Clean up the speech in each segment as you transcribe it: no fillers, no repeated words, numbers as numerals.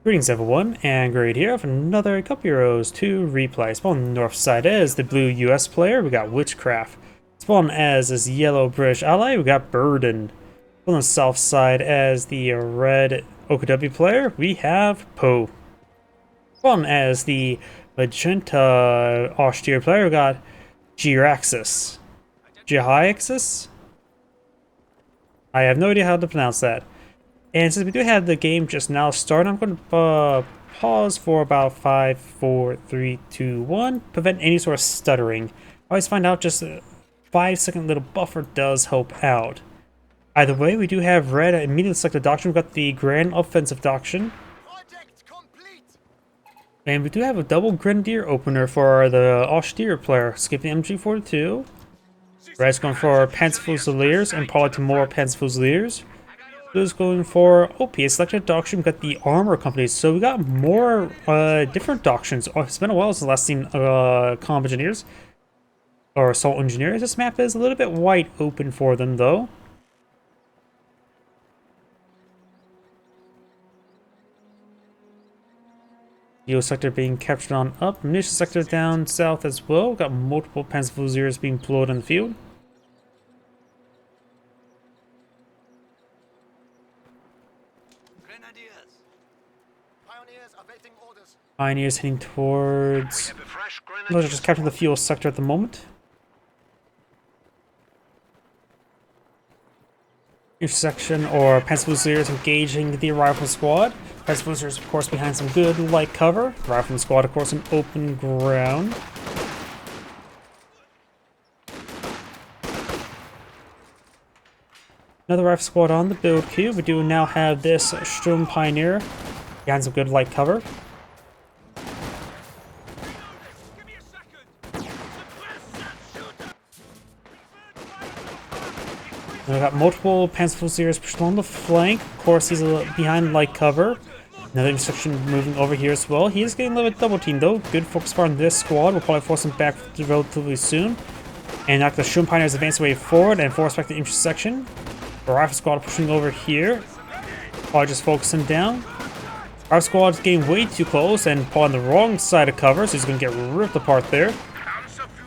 Greetings everyone, and Great here with another couple euros to replay. Spawn on the north side as the blue US player, we got Witchcraft. Spawn as this yellow British ally, we got Burden. On the south side as the red OKW player, we have Poe. Spawn as the magenta Austria player, we got Jhiaxus. Jhiaxus? I have no idea how to pronounce that. And since we do have the game just now started, I'm going to pause for about 5, 4, 3, 2, 1. Prevent any sort of stuttering. I always find out just a 5-second little buffer does help out. Either way, we do have red immediately select the doctrine. We've got the Grand Offensive Doctrine. And we do have a double Grenadier opener for the Austria player. Skip the MG42. Red's going for Panzerfusiliers and probably to more Panzerfusiliers. Blue's going for OP. Selected doctrine. We got the armor companies, so we got more different doctrines. Oh, it's been a while since the last seen comm engineers or assault engineers. This map is a little bit wide open for them, though. Yellow sector being captured on up. Munition sector down south as well. We got multiple Panzerfusiliers being deployed in the field. Pioneers heading towards... Those are just capturing the fuel sector at the moment. Intersection or Panzerfusiliers engaging the rifle squad. Panzerfusiliers, of course, behind some good light cover. Rifle squad, of course, in open ground. Another rifle squad on the build queue. We do now have this Sturm Pioneer behind some good light cover. We've got multiple Panzerfusiliers pushed on the flank. Of course, he's behind light cover. Another instruction moving over here as well. He is getting a little bit double teamed though. Good focus fire on this squad. We'll probably force him back relatively soon. And knock the Sturm Pioneers advance way forward and force back the intersection. The rifle squad pushing over here. Probably just focus him down. Rifle squad's getting way too close and on the wrong side of cover, so he's going to get ripped apart there.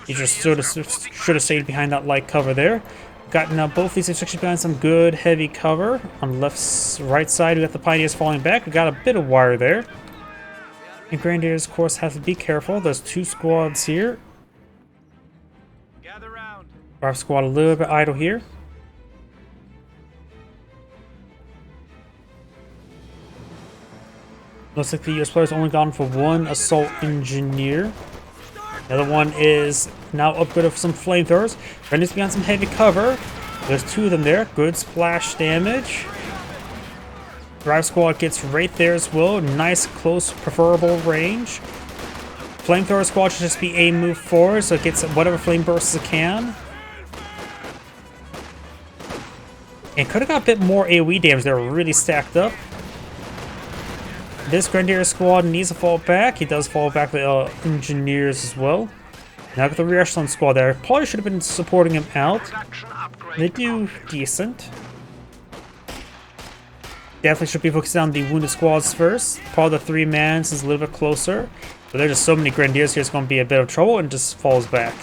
He just should have stayed behind that light cover there. Got now both these sections behind some good heavy cover. On the right side, we got the Pioneers falling back. We got a bit of wire there. And Grenadiers, of course, have to be careful. There's two squads here. Rifle squad a little bit idle here. Looks like the US player's only gone for one assault engineer. The other one is now upgraded for some flamethrowers. Grenadiers behind some heavy cover. There's two of them there. Good splash damage. Drive squad gets right there as well. Nice, close, preferable range. Flamethrower squad should just be a move forward, so it gets whatever flame bursts it can. And could have got a bit more AoE damage. They're really stacked up. This Grenadier squad needs to fall back. He does fall back the engineers as well. Now got the rear echelon squad there. Probably should have been supporting him out. They do decent. Definitely should be focusing on the wounded squads first. Probably the 3-man is a little bit closer. But there's just so many Grenadiers here, it's going to be a bit of trouble and just falls back.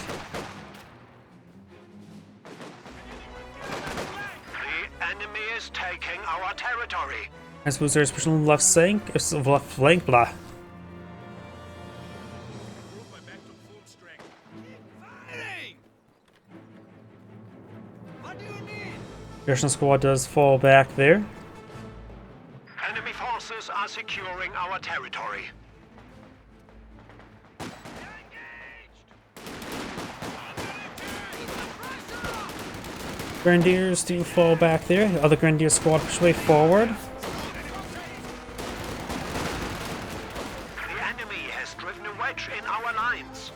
The enemy is taking our territory. As Boozer is pushing on the left flank, blah. Russian squad does fall back there. Enemy forces are securing our territory. Grenadiers do fall back there. The other Grenadier squad push way forward. The enemy has driven a wedge in our lines.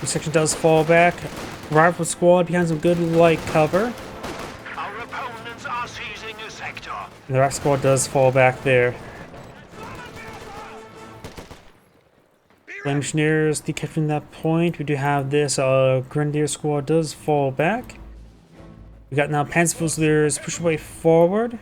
The section does fall back. Rifle squad behind some good light cover. Our opponents are seizing a sector. And the rifle squad does fall back there. Flame engineers decapturing that point. We do have this Grenadier squad does fall back. We got now Panzerfusiliers push away forward.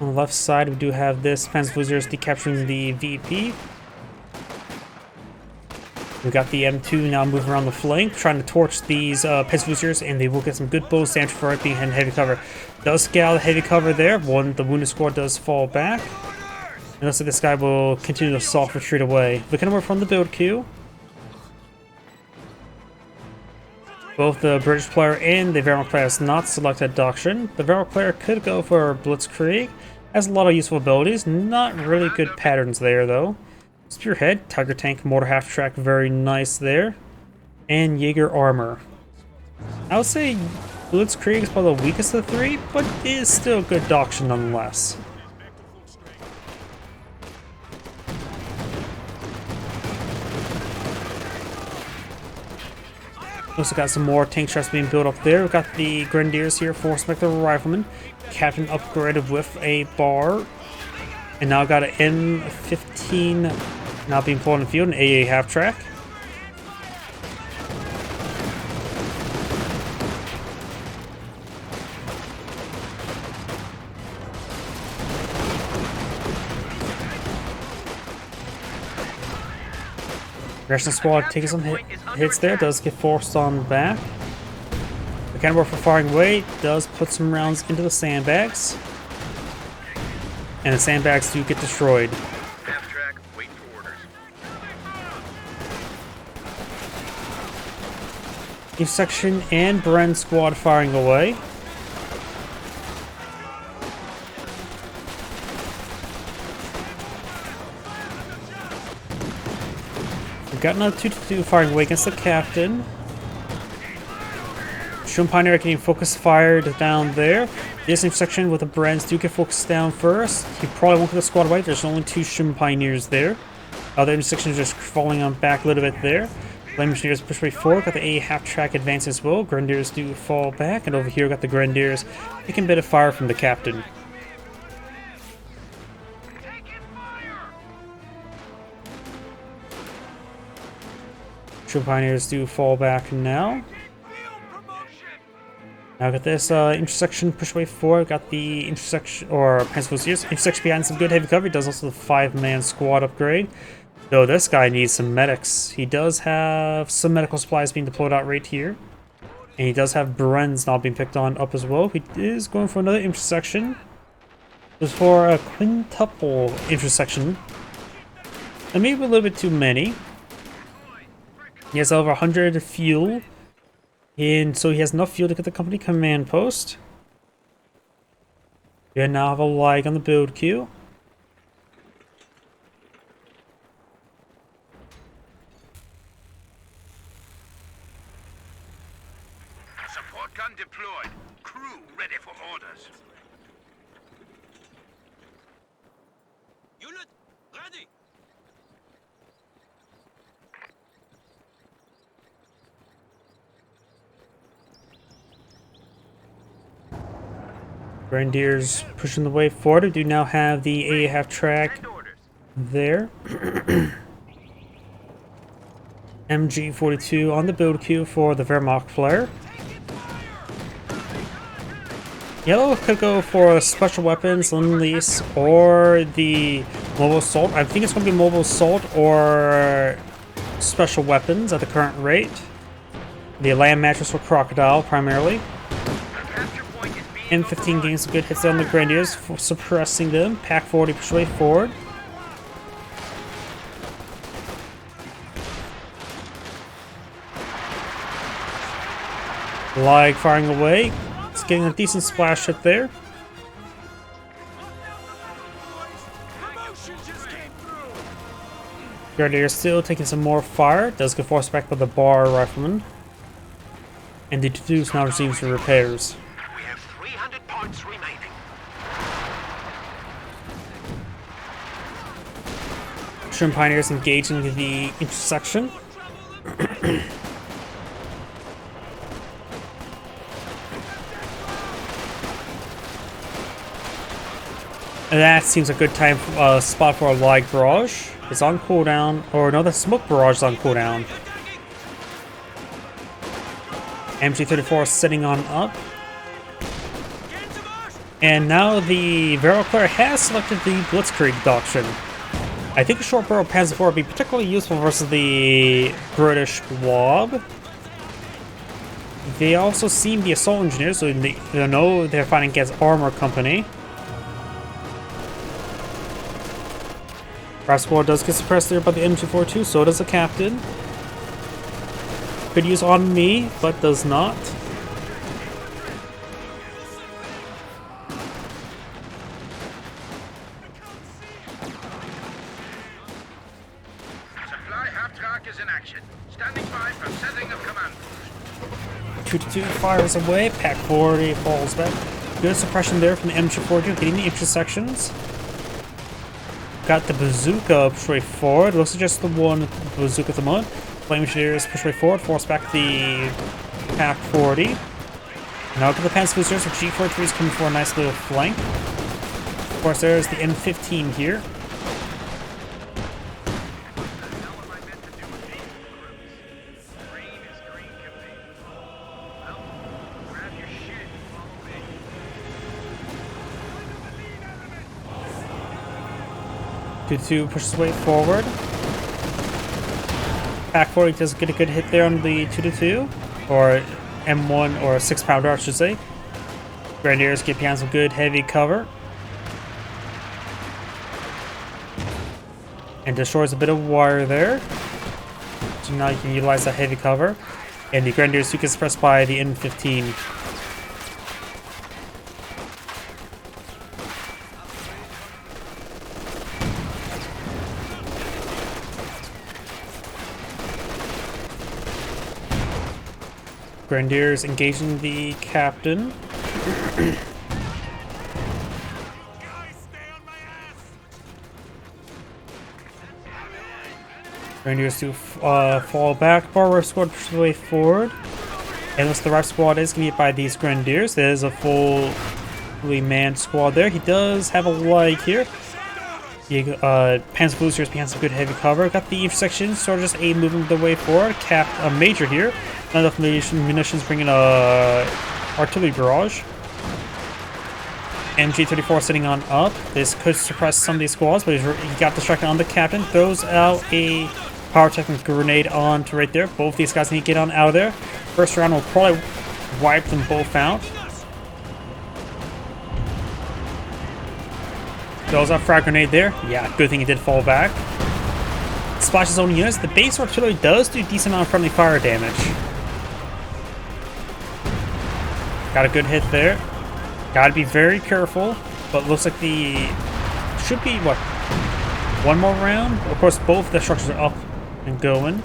On the left side, we do have this Panzerfusiliers decapturing the VP. We got the M2 now moving around the flank, trying to torch these Panzerfusiliers, and they will get some good blows damage for it being in heavy cover. Does get out of heavy cover there. The wounded squad does fall back. It looks like this guy will continue to soft retreat away. Looking over from the build queue. Both the British player and the Wehrmacht player has not selected Doctrine. The Wehrmacht player could go for Blitzkrieg. Has a lot of useful abilities. Not really good patterns there though. Spearhead, Tiger Tank, Mortar Half Track, very nice there. And Jaeger Armor. I would say Blitzkrieg is probably the weakest of the three, but is still a good Doctrine nonetheless. Also got some more tank traps being built up there. We've got the Grenadiers here, Force Spectre Rifleman. Captain upgraded with a bar. And now got an M15 now being pulled in the field, an AA half track. Aggression squad taking some hits there, does get forced on back. The cannonball for firing away does put some rounds into the sandbags. And the sandbags do get destroyed. Half-track, wait for orders. Section and Bren squad firing away. We've got another 2-2 firing away against the captain. Pioneer getting focus fired down there. This intersection with the Brens do get focused down first. He probably won't get the squad away. There's only 2 Pioneers there. Other intersections just falling on back a little bit there. Flame Engineers push way forward. Got the A half track advance as well. Grenadiers do fall back. And over here got the Grenadiers taking a bit of fire from the captain. Pioneers do fall back now. Now got this intersection push way forward. Got the intersection or Panzerfusiliers intersection behind some good heavy cover. He does also the 5-man squad upgrade. Though this guy needs some medics. He does have some medical supplies being deployed out right here. And he does have Bren's not being picked on up as well. He is going for another intersection. This is for a quintuple intersection. And maybe a little bit too many. He has over 100 fuel. And so he has enough fuel to get the company command post. We now have a lag on the build queue. Support gun deployed. Crew ready for orders. Unit ready. Grenadiers pushing the way forward. We do now have the A half track there. MG42 on the build queue for the Wehrmacht player. Yellow could go for special weapons, Lend-Lease, or the mobile assault. I think it's going to be mobile assault or special weapons at the current rate. The land mattress for Crocodile primarily. M15 getting some good hits on the Grenadiers for suppressing them. Pack 40 push way forward. Lag firing away. It's getting a decent splash hit there. Grenadiers still taking some more fire. Does get forced back by the bar rifleman. And the Deduce now receives some repairs. We have 300 points remaining. Shrimp Pioneers engaging the intersection. That seems a good time spot for a light barrage. It's on cooldown, or no, the smoke barrage is on cooldown. MG34 is sitting on up. And now the Barrel Player has selected the Blitzkrieg doctrine. I think a short barrel Panzer IV would be particularly useful versus the British Blob. They also seem the assault engineers, so they know they're fighting against armor company. Our squad does get suppressed there by the MG4 too, so does the captain. Could use on me, but does not. Supply half-track is in action. Standing by for setting of command. 2-2 fires away, Pack 40 falls back. Good suppression there from the MG4 getting the intersections. Got the bazooka push way forward. Looks like just the one bazooka at the moment. Flame engineers push way forward, force back the Pack 40. Now get the Panzer boosters, so G43 is coming for a nice little flank. Of course, there's the M15 here. Two pushes way forward. Pack 40 does get a good hit there on the 2-2, or M1, or 6-pounder, I should say. Grenadiers get behind some good heavy cover. And destroys a bit of wire there. So now you can utilize that heavy cover. And the Grenadiers do get suppressed by the M15. Grenadiers engaging the captain. Grenadiers do fall back. Bar squad pushes the way forward. And once the right squad is going to get by these Grenadiers, there's a fully manned squad there. He does have a light here. Panzer boosters behind some good heavy cover. Got the intersection, sort of just moving the way forward. Capped a major here. Not enough munitions, bringing a artillery barrage. MG34 sitting on up. This could suppress some of these squads, but he got distracted on the captain. Throws out a power technical grenade onto right there. Both these guys need to get on out of there. First round will probably wipe them both out. Throws out frag grenade there. Yeah, good thing he did fall back. Splashes own units. The base artillery does do decent amount of friendly fire damage. Got a good hit there. Gotta be very careful, but looks like the should be what, one more round? Of course, both the structures are up and going.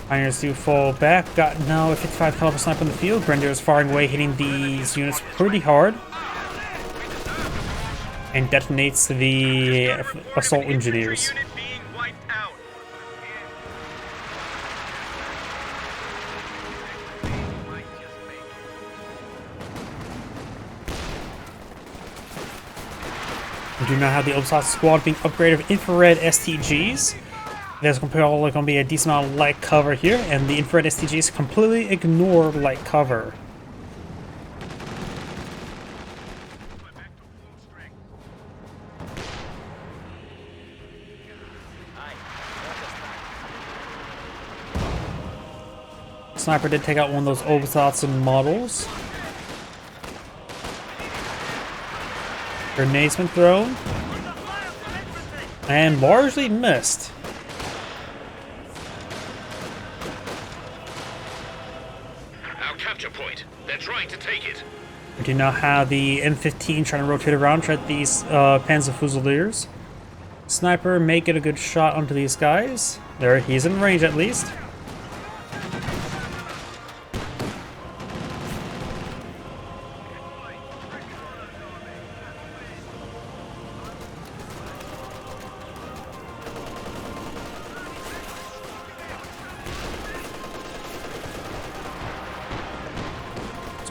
Pioneers do fall back. Got now a 55 caliber sniper in the field. Grenadiers firing away, hitting these units pretty hard, and detonates the assault engineers. We do now have the Obsat squad being upgraded with infrared STGs. There's going to be a decent amount of light cover here, and the infrared STGs completely ignore light cover. Sniper did take out one of those Obsats models. Grenade's been thrown. And largely missed. Our capture point. They're trying to take it. We do now have the M15 trying to rotate around, try these Panzer Fusiliers. Sniper may get a good shot onto these guys. There, he's in range at least.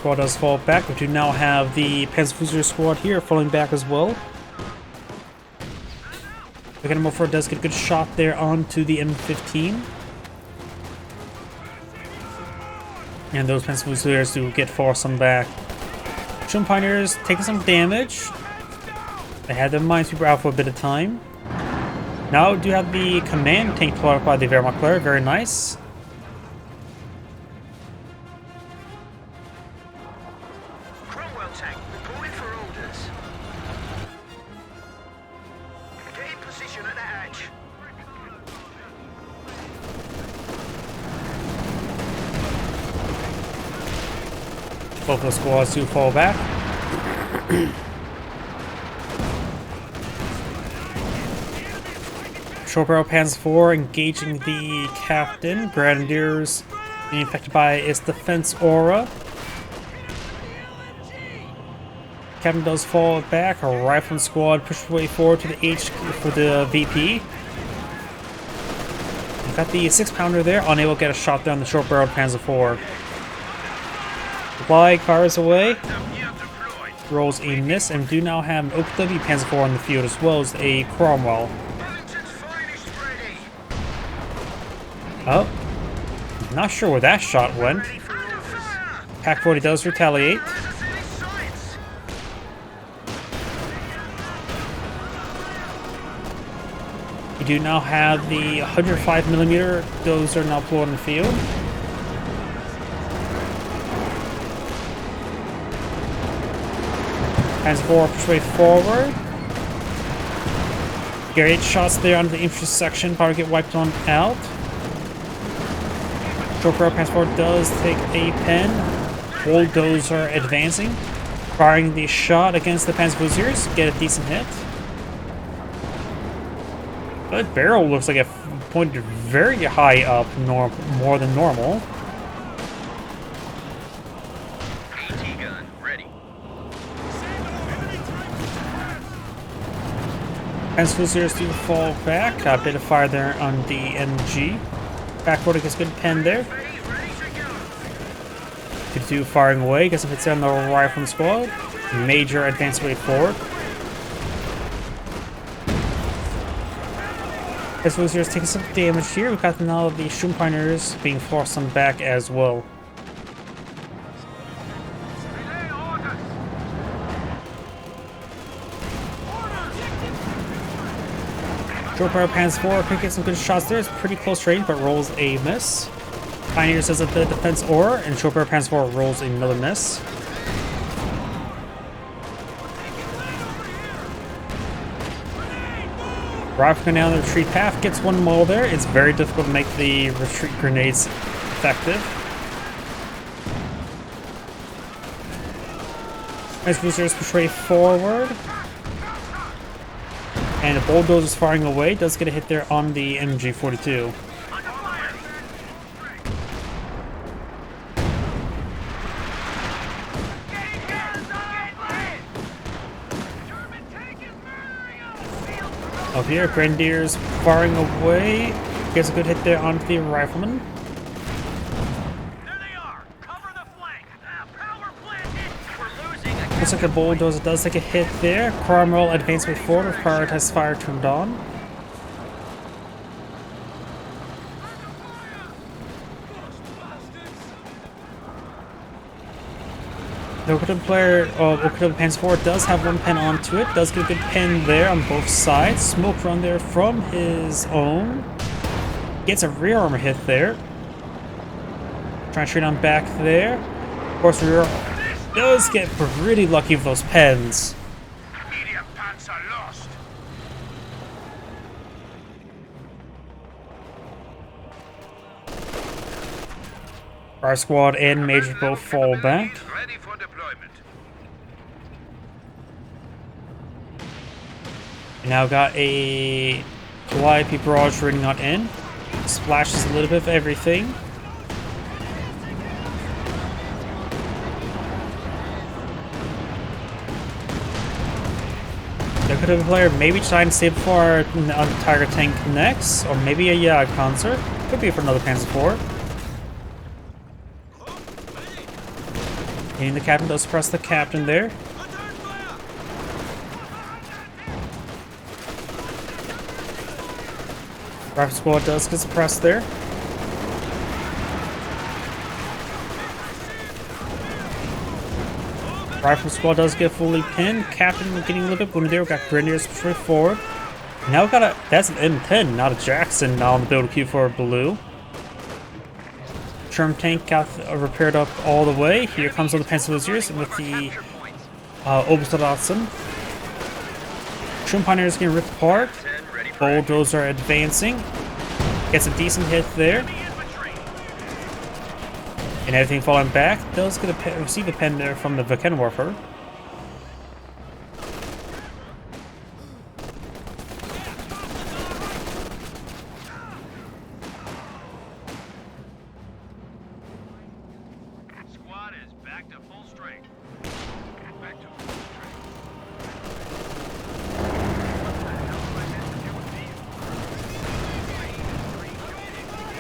squad does fall back. We do now have the Panzerfusilier squad here falling back as well. Again, Morpho does get a good shot there onto the M15. And those Panzerfusiliers do get forced on back. Shun Pioneers taking some damage. They had their minesweeper out for a bit of time. Now we do have the command tank pulled out by the Wehrmacht player. Very nice. Cromwell tank, reporting for orders. Get in position at the edge. Both those squads do fall back. Short barrel Panzer IV engaging the captain. Grenadiers being affected by its defense aura. Captain does fall back. A rifleman squad pushes way forward to the HQ for the VP. We've got the 6-pounder there, unable to get a shot there on the short barrel Panzer IV. Flag fires away. Rolls a miss, and we do now have an OPW Panzer IV on the field as well as a Cromwell. Oh, not sure where that shot went. Pack 40 does retaliate. We do now have the 105mm. Those are now pulled on the field. Panzer IV push way forward. Get 8 shots there onto the infantry section. Probably get wiped on out. Short barrel Panzer IV does take a pen. Bulldozer advancing. Firing the shot against the Panzerfusiliers. Get a decent hit. That barrel looks like it pointed very high up, more than normal. AT gun ready. Panzerfusiliers do fall back. A bit of fire there on the MG. Backward gets good pen there. 52 firing away. Guess if it's on the rifleman squad. Major advance way forward. Panzerfusiliers taking some damage here. We've got now the Shun Pioneers being forced on back as well. Short barrel Panzer IV could get some good shots there. It's pretty close range, but rolls a miss. Pioneers does a bit of defense aura, and short barrel Panzer IV rolls another miss. Rifleman down the retreat path gets one mole there. It's very difficult to make the retreat grenades effective. Panzerfusiliers push way forward. And the bulldozer is firing away. Does get a hit there on the MG42. Up here, Grenadiers firing away. Gets a good hit there onto the rifleman. There they are. Cover the flank. Power planted. We're losing. Looks like a bulldozer does take a hit there. Cromwell advance way forward with prioritized fire turned on. The Okada player, Okada Panzer IV does have one pen onto it. Does get a good pen there on both sides. Smoke run there from his own. Gets a rear armor hit there. Trying to trade on back there. Of course, rear does get pretty lucky with those pens. Medium pants are lost. Our squad and Major both fall back. Ready for deployment. We now got a Calliope barrage running on in. Splashes a little bit of everything. There could have a player maybe trying to save before our Tiger tank connects, or maybe a Jhiaxus. Could be for another Panzer IV. And the captain does suppress the captain there. Rifle squad does get suppressed there. Rifle squad does get fully pinned. Captain getting a little bit wounded there. We got Grenadiers straight forward. Now we got a, that's an M10, not a Jhiaxus now on the build queue for blue. Sherm tank got repaired up all the way. Here comes all the Panzerhusiers with the Obersoldaten. Sherm Pioneers getting ripped apart. Bulldozer advancing. Gets a decent hit there. And everything falling back. Does get a receive a pen there from the Witchcraft. Squad is back to full strength. Back to full strength.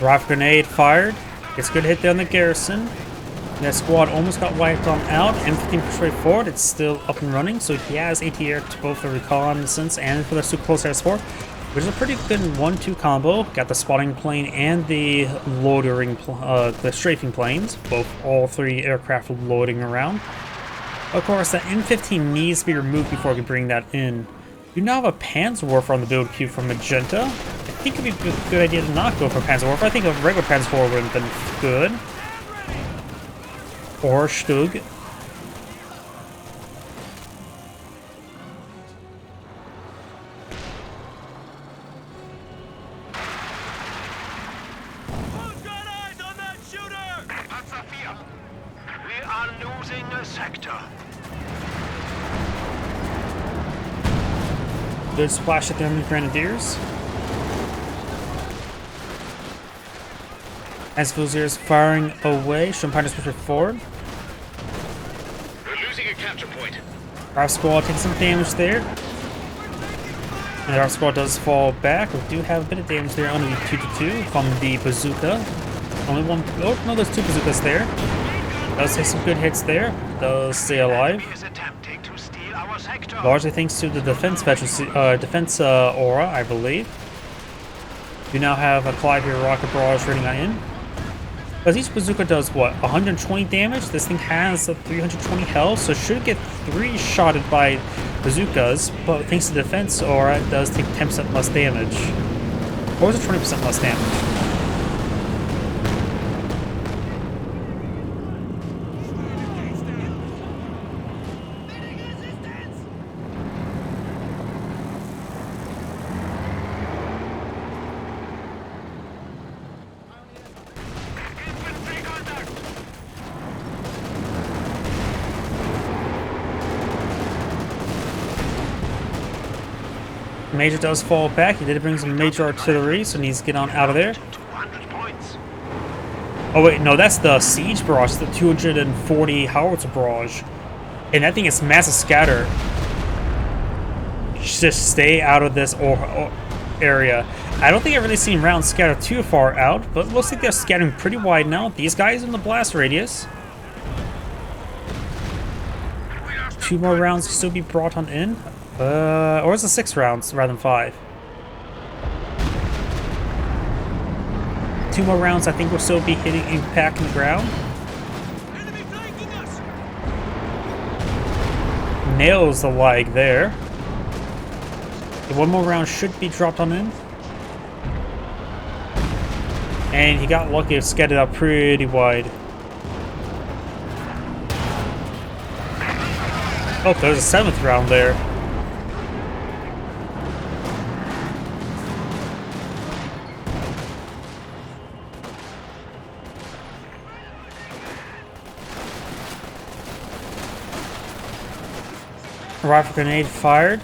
Rifle grenade fired. Gets a good hit there on the garrison. That squad almost got wiped on out. M15 straight forward. It's still up and running, so he has AT-air to both the reconnaissance and for the super close air support, which is a pretty good 1-2 combo. Got the spotting plane and the loitering, the strafing planes, all three aircraft loading around. Of course, the M15 needs to be removed before we can bring that in. You now have a Panzerwerfer on the build queue from Magenta. I think it'd be a good idea to not go for Panzerwerfer. I think a regular Panzerwerfer would have been good. Or Stug. Who's got eyes on that shooter? Panzer 4. We are losing a sector. Good splash at the enemy Grenadiers. As Fusiliers firing away, Champagne's push forward. We're losing a capture point. Our squad takes some damage there. And our squad does fall back. We do have a bit of damage there, only 2-2 from the bazooka. Only one, oh no, there's two bazookas there. Does take some good hits there. Does stay alive. Enemy is attempting to steal our sector. Largely thanks to the defense aura, I believe. We now have a Clive here, rocket barrage running in. Because each bazooka does what, 120 damage? This thing has a 320 health, so it should get 3-shotted by bazookas, but thanks to defense aura, it does take 10% less damage. Or is it 20% less damage? Major does fall back. He did bring some major artillery, so he needs to get on out of there. 200 points. Oh wait, no, that's the siege barrage, the 240 howitzer barrage. And I think it's massive scatter. Just stay out of this area. I don't think I've really seen rounds scatter too far out, but it looks like they're scattering pretty wide now. These guys in the blast radius. 2 more rounds to still be brought on in. Or is it 6 rounds rather than 5? 2 more rounds, I think we'll still be hitting impact in the ground. Enemy flanking us. Nails the leg there. Okay, 1 more round should be dropped on in. And he got lucky to scat it out pretty wide. Oh, there's a 7th round there. Rifle grenade fired.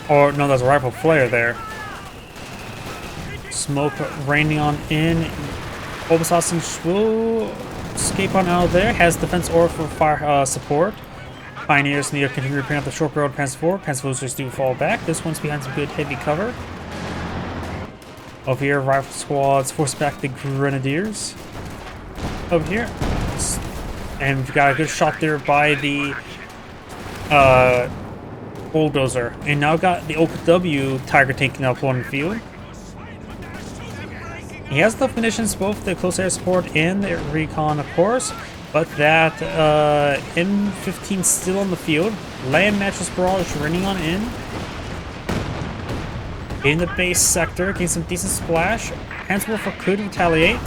Or, no, there's a rifle flare there. Smoke raining on in. Obersoldaten will escape on out of there. Has defense aura for fire support. Pioneers need to continue repairing up the short road Panzer 4. Panzerhusiers do fall back. This one's behind some good heavy cover. Over here, rifle squads force back the Grenadiers. Over here, And we've got a good shot there by the bulldozer. And now got the OW Tiger taking up one field. He has enough munitions, both the close air support and the recon, of course. But that M15 still on the field. Land mattress barrage running on in. In the base sector, getting some decent splash. Panzerwolfer could retaliate.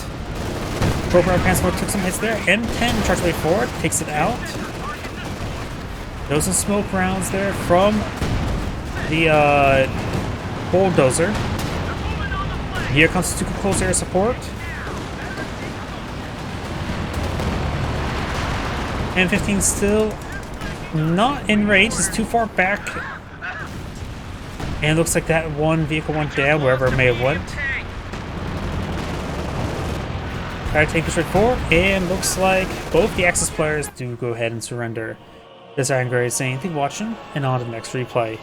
Program Panzerwolfer took some hits there. M10 charged way forward, takes it out. Those some smoke rounds there from the bulldozer. Here comes super close air support. M15 still not in range, it's too far back. And it looks like that one vehicle went down wherever it may have went. Alright, take this right forward, and looks like both the Jhiaxus players do go ahead and surrender. This is Iron Gray saying thank you for watching, and on to the next replay.